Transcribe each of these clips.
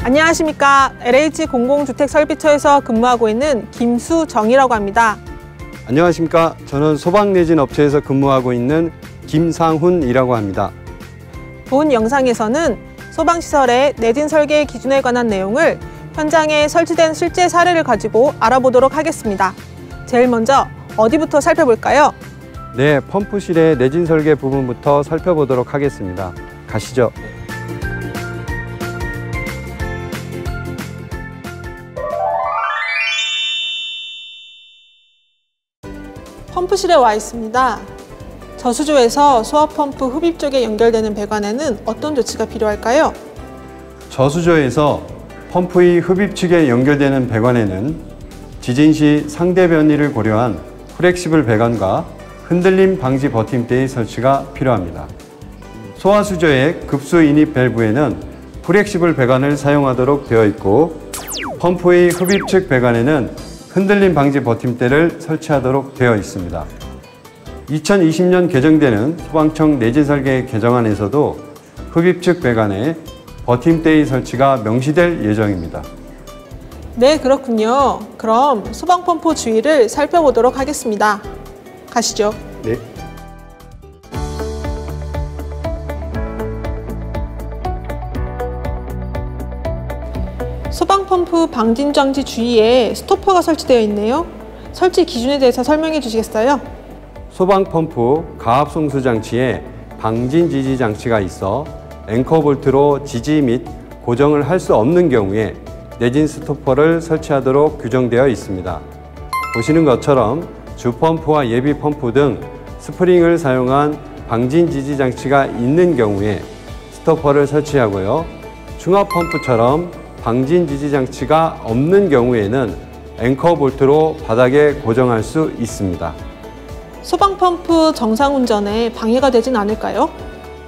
안녕하십니까. LH 공공주택설비처에서 근무하고 있는 김수정이라고 합니다. 안녕하십니까. 저는 소방내진 업체에서 근무하고 있는 김상훈이라고 합니다. 본 영상에서는 소방시설의 내진 설계 기준에 관한 내용을 현장에 설치된 실제 사례를 가지고 알아보도록 하겠습니다. 제일 먼저 어디부터 살펴볼까요? 네, 펌프실의 내진 설계 부분부터 살펴보도록 하겠습니다. 가시죠. 펌프실에 와 있습니다. 저수조에서 수압펌프 흡입 쪽에 연결되는 배관에는 어떤 조치가 필요할까요? 저수조에서 펌프의 흡입축에 연결되는 배관에는 지진 시 상대 변이를 고려한 플렉시블 배관과 흔들림 방지 버팀대의 설치가 필요합니다. 소하수조의 급수 인입 밸브에는 플렉시블 배관을 사용하도록 되어 있고, 펌프의 흡입축 배관에는 흔들림 방지 버팀대를 설치하도록 되어 있습니다. 2020년 개정되는 소방청 내진설계 개정안에서도 흡입축 배관에 버팀대의 설치가 명시될 예정입니다. 네, 그렇군요. 그럼 소방펌프 주위를 살펴보도록 하겠습니다. 가시죠. 네. 소방펌프 방진장치 주위에 스토퍼가 설치되어 있네요. 설치 기준에 대해서 설명해 주시겠어요? 소방펌프 가압송수 장치에 방진 지지 장치가 있어 앵커 볼트로 지지 및 고정을 할 수 없는 경우에 내진 스토퍼를 설치하도록 규정되어 있습니다. 보시는 것처럼 주펌프와 예비펌프 등 스프링을 사용한 방진 지지 장치가 있는 경우에 스토퍼를 설치하고요. 중압펌프처럼 방진 지지 장치가 없는 경우에는 앵커 볼트로 바닥에 고정할 수 있습니다. 소방펌프 정상 운전에 방해가 되진 않을까요?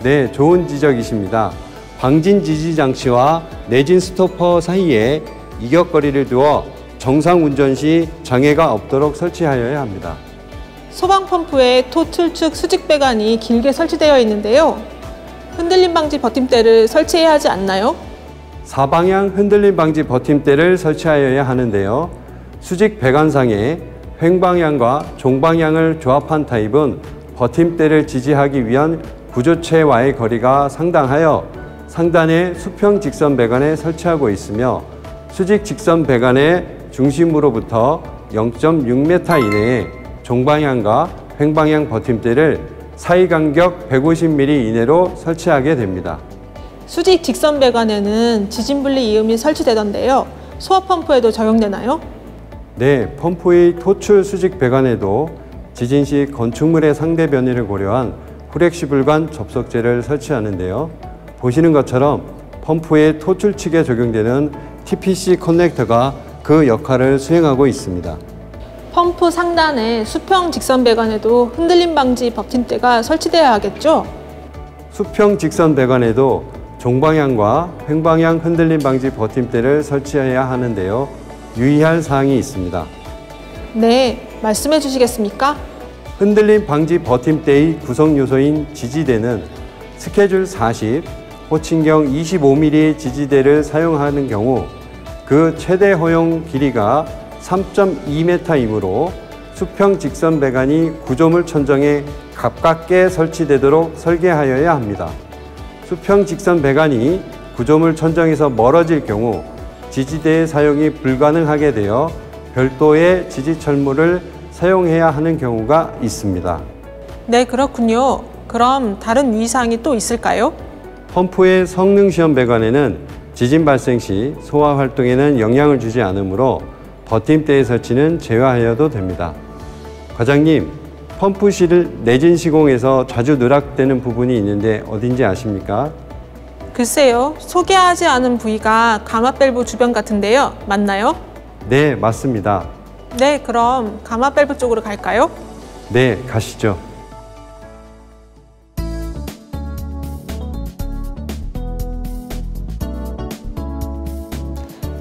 네, 좋은 지적이십니다. 방진 지지 장치와 내진 스토퍼 사이에 이격거리를 두어 정상 운전 시 장애가 없도록 설치하여야 합니다. 소방펌프에 토출축 수직 배관이 길게 설치되어 있는데요. 흔들림 방지 버팀대를 설치해야 하지 않나요? 사방향 흔들림 방지 버팀대를 설치하여야 하는데요. 수직 배관상에 횡방향과 종방향을 조합한 타입은 버팀대를 지지하기 위한 구조체와의 거리가 상당하여 상단의 수평 직선 배관에 설치하고 있으며, 수직 직선 배관의 중심으로부터 0.6m 이내에 종방향과 횡방향 버팀대를 사이 간격 150mm 이내로 설치하게 됩니다. 수직 직선 배관에는 지진분리 이음이 설치되던데요. 소화펌프에도 적용되나요? 네, 펌프의 토출 수직 배관에도 지진 시 건축물의 상대 변이를 고려한 플렉시블관 접속재를 설치하는데요. 보시는 것처럼 펌프의 토출 측에 적용되는 TPC 커넥터가 그 역할을 수행하고 있습니다. 펌프 상단의 수평 직선 배관에도 흔들림 방지 버팀대가 설치되어야 하겠죠? 수평 직선 배관에도 종방향과 횡방향 흔들림 방지 버팀대를 설치해야 하는데요. 유의할 사항이 있습니다. 네, 말씀해 주시겠습니까? 흔들림 방지 버팀대의 구성 요소인 지지대는 스케줄 40, 호칭경 25mm 지지대를 사용하는 경우 그 최대 허용 길이가 3.2m이므로 수평 직선 배관이 구조물 천정에 가깝게 설치되도록 설계하여야 합니다. 수평 직선 배관이 구조물 천정에서 멀어질 경우 지지대의 사용이 불가능하게 되어 별도의 지지철물을 사용해야 하는 경우가 있습니다. 네, 그렇군요. 그럼 다른 유의사항이 또 있을까요? 펌프의 성능시험 배관에는 지진 발생 시 소화 활동에는 영향을 주지 않으므로 버팀대의 설치는 제외하여도 됩니다. 과장님, 펌프실 내진 시공에서 자주 누락되는 부분이 있는데 어딘지 아십니까? 글쎄요, 소개하지 않은 부위가 가마 밸브 주변 같은데요. 맞나요? 네, 맞습니다. 네, 그럼 가마 밸브 쪽으로 갈까요? 네, 가시죠.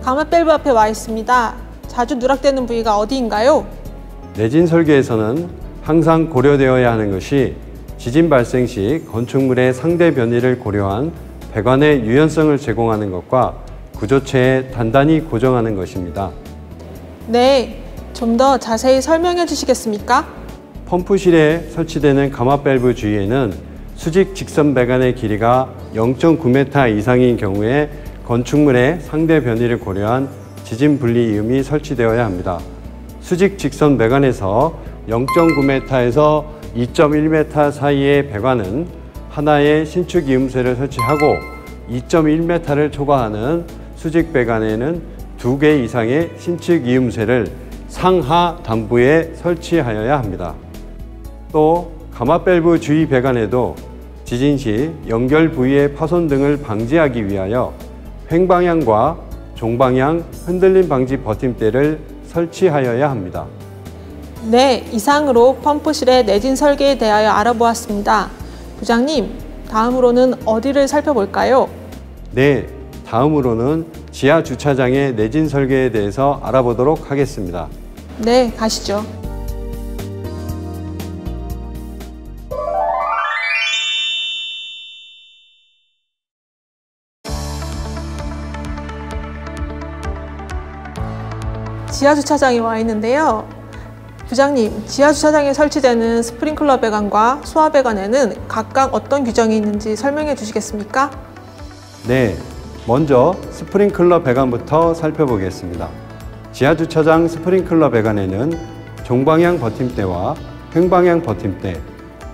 가마 밸브 앞에 와 있습니다. 자주 누락되는 부위가 어디인가요? 내진 설계에서는 항상 고려되어야 하는 것이 지진 발생 시 건축물의 상대 변이를 고려한 배관의 유연성을 제공하는 것과 구조체에 단단히 고정하는 것입니다. 네, 좀 더 자세히 설명해 주시겠습니까? 펌프실에 설치되는 가마 밸브 주위에는 수직 직선 배관의 길이가 0.9m 이상인 경우에 건축물의 상대 변이를 고려한 지진 분리 이음이 설치되어야 합니다. 수직 직선 배관에서 0.9m에서 2.1m 사이의 배관은 하나의 신축 이음새를 설치하고 2.1m를 초과하는 수직 배관에는 2개 이상의 신축 이음새를 상하 단부에 설치하여야 합니다. 또 가마 밸브 주위 배관에도 지진 시 연결 부위의 파손 등을 방지하기 위하여 횡방향과 종방향 흔들림 방지 버팀대를 설치하여야 합니다. 네, 이상으로 펌프실의 내진 설계에 대하여 알아보았습니다. 부장님, 다음으로는 어디를 살펴볼까요? 네, 다음으로는 지하 주차장의 내진 설계에 대해서 알아보도록 하겠습니다. 네, 가시죠. 지하주차장에 와 있는데요. 부장님, 지하주차장에 설치되는 스프링클러 배관과 소화 배관에는 각각 어떤 규정이 있는지 설명해 주시겠습니까? 네, 먼저 스프링클러 배관부터 살펴보겠습니다. 지하주차장 스프링클러 배관에는 종방향 버팀대와 횡방향 버팀대,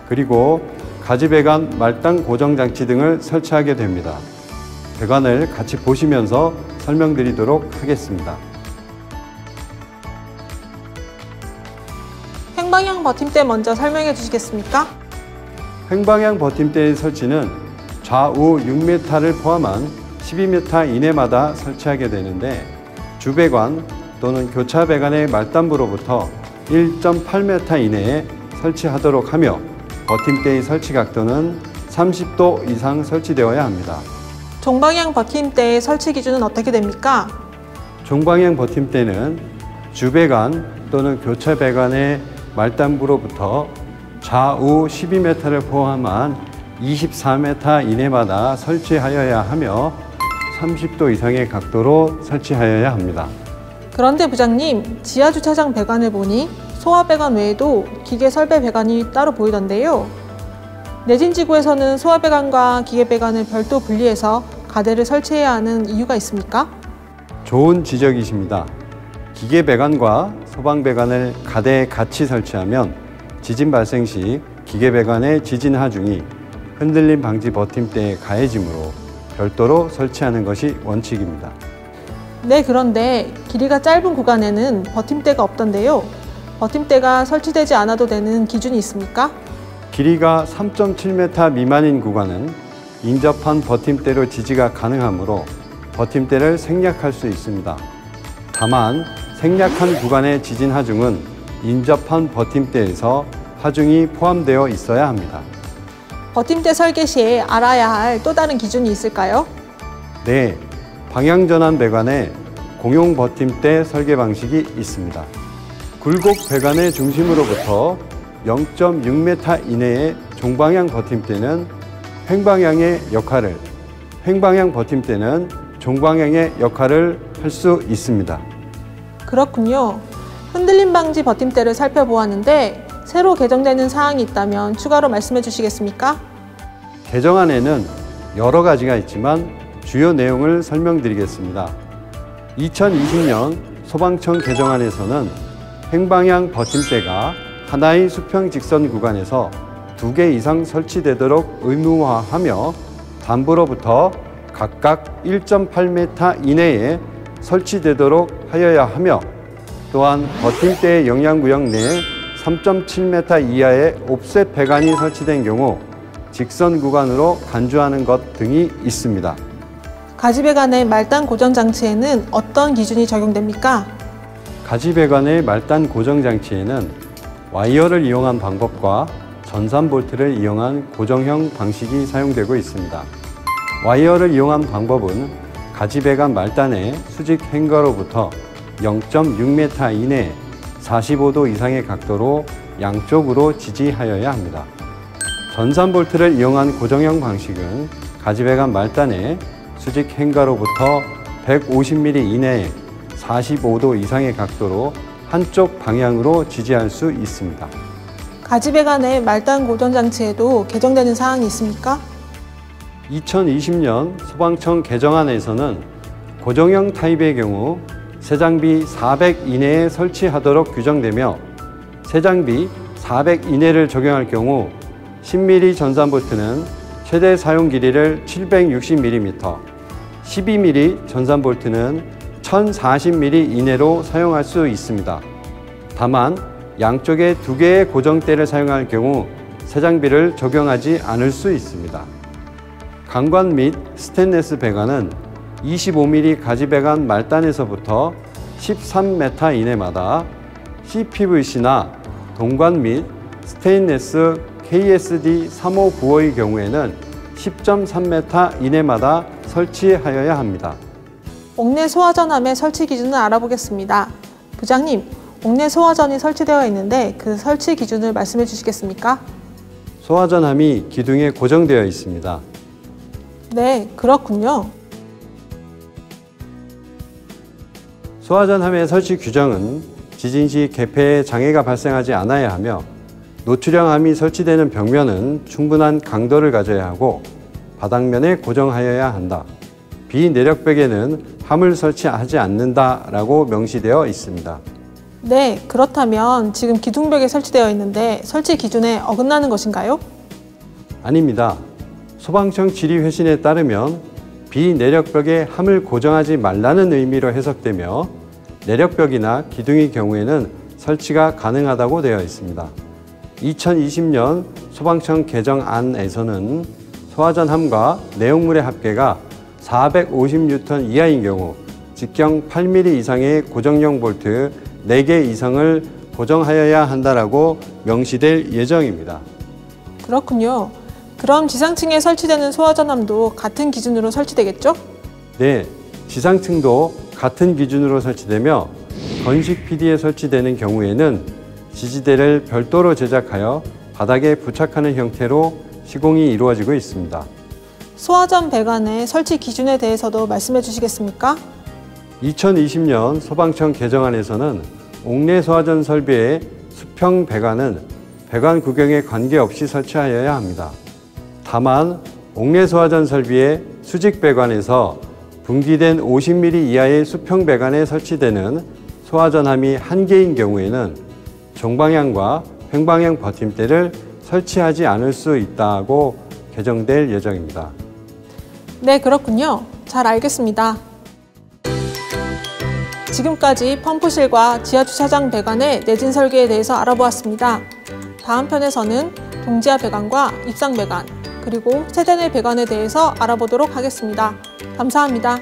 그리고 가지배관 말단 고정장치 등을 설치하게 됩니다. 배관을 같이 보시면서 설명드리도록 하겠습니다. 횡방향 버팀대 먼저 설명해 주시겠습니까? 횡방향 버팀대의 설치는 좌우 6m를 포함한 12m 이내마다 설치하게 되는데 주배관 또는 교차 배관의 말단부로부터 1.8m 이내에 설치하도록 하며 버팀대의 설치 각도는 30도 이상 설치되어야 합니다. 종방향 버팀대의 설치 기준은 어떻게 됩니까? 종방향 버팀대는 주배관 또는 교차 배관의 말단부로부터 좌우 12m를 포함한 24m 이내마다 설치하여야 하며 30도 이상의 각도로 설치하여야 합니다. 그런데 부장님, 지하주차장 배관을 보니 소화 배관 외에도 기계 설배 배관이 따로 보이던데요. 내진지구에서는 소화 배관과 기계 배관을 별도 분리해서 가대를 설치해야 하는 이유가 있습니까? 좋은 지적이십니다. 기계 배관과 소방 배관을 가대에 같이 설치하면 지진 발생 시 기계 배관의 지진 하중이 흔들림 방지 버팀대에 가해지므로 별도로 설치하는 것이 원칙입니다. 네, 그런데 길이가 짧은 구간에는 버팀대가 없던데요. 버팀대가 설치되지 않아도 되는 기준이 있습니까? 길이가 3.7m 미만인 구간은 인접한 버팀대로 지지가 가능하므로 버팀대를 생략할 수 있습니다. 다만 생략한 구간의 지진 하중은 인접한 버팀대에서 하중이 포함되어 있어야 합니다. 버팀대 설계 시에 알아야 할 또 다른 기준이 있을까요? 네, 방향전환 배관에 공용 버팀대 설계 방식이 있습니다. 굴곡 배관의 중심으로부터 0.6m 이내의 종방향 버팀대는 횡방향의 역할을, 횡방향 버팀대는 종방향의 역할을 할 수 있습니다. 그렇군요. 흔들림 방지 버팀대를 살펴보았는데 새로 개정되는 사항이 있다면 추가로 말씀해 주시겠습니까? 개정안에는 여러 가지가 있지만 주요 내용을 설명드리겠습니다. 2020년 소방청 개정안에서는 횡방향 버팀대가 하나의 수평 직선 구간에서 2개 이상 설치되도록 의무화하며 단부로부터 각각 1.8m 이내에 설치되도록 하여야 하며 또한 버팀대의 영향구역 내에 3.7m 이하의 옵셋 배관이 설치된 경우 직선 구간으로 간주하는 것 등이 있습니다. 가지배관의 말단 고정 장치에는 어떤 기준이 적용됩니까? 가지배관의 말단 고정 장치에는 와이어를 이용한 방법과 전산 볼트를 이용한 고정형 방식이 사용되고 있습니다. 와이어를 이용한 방법은 가지배관 말단의 수직 행거로부터 0.6m 이내 45도 이상의 각도로 양쪽으로 지지하여야 합니다. 전산 볼트를 이용한 고정형 방식은 가지배관 말단의 수직 행거로부터 150mm 이내에 45도 이상의 각도로 한쪽 방향으로 지지할 수 있습니다. 가지배관의 말단 고정 장치에도 개정되는 사항이 있습니까? 2020년 소방청 개정안에서는 고정형 타입의 경우 세장비 400 이내에 설치하도록 규정되며 세장비 400 이내를 적용할 경우 10mm 전산볼트는 최대 사용 길이를 760mm, 12mm 전산볼트는 1040mm 이내로 사용할 수 있습니다. 다만 양쪽에 2개의 고정대를 사용할 경우 세장비를 적용하지 않을 수 있습니다. 강관 및 스테인리스 배관은 25mm 가지배관 말단에서부터 13m 이내마다 CPVC나 동관 및 스테인리스 KSD 3595의 경우에는 10.3m 이내마다 설치하여야 합니다. 옥내 소화전함의 설치 기준을 알아보겠습니다. 부장님, 옥내 소화전이 설치되어 있는데 그 설치 기준을 말씀해 주시겠습니까? 소화전함이 기둥에 고정되어 있습니다. 네, 그렇군요. 소화전함의 설치 규정은 지진 시 개폐에 장애가 발생하지 않아야 하며 노출형함이 설치되는 벽면은 충분한 강도를 가져야 하고 바닥면에 고정하여야 한다. 비내력벽에는 함을 설치하지 않는다라고 명시되어 있습니다. 네, 그렇다면 지금 기둥벽에 설치되어 있는데 설치 기준에 어긋나는 것인가요? 아닙니다. 소방청 질의회신에 따르면 비내력벽에 함을 고정하지 말라는 의미로 해석되며 내력벽이나 기둥의 경우에는 설치가 가능하다고 되어 있습니다. 2020년 소방청 개정안에서는 소화전함과 내용물의 합계가 450N 이하인 경우 직경 8mm 이상의 고정형 볼트 4개 이상을 고정하여야 한다라고 명시될 예정입니다. 그렇군요. 그럼 지상층에 설치되는 소화전함도 같은 기준으로 설치되겠죠? 네, 지상층도 같은 기준으로 설치되며 건식 PD에 설치되는 경우에는 지지대를 별도로 제작하여 바닥에 부착하는 형태로 시공이 이루어지고 있습니다. 소화전 배관의 설치 기준에 대해서도 말씀해 주시겠습니까? 2020년 소방청 개정안에서는 옥내 소화전 설비의 수평 배관은 배관 구경에 관계없이 설치하여야 합니다. 다만 옥내 소화전 설비의 수직 배관에서 분기된 50mm 이하의 수평 배관에 설치되는 소화전함이 1개인 경우에는 정방향과 횡방향 버팀대를 설치하지 않을 수 있다고 개정될 예정입니다. 네, 그렇군요. 잘 알겠습니다. 지금까지 펌프실과 지하주차장 배관의 내진 설계에 대해서 알아보았습니다. 다음 편에서는 동지하 배관과 입상 배관, 그리고 세대내 배관에 대해서 알아보도록 하겠습니다. 감사합니다.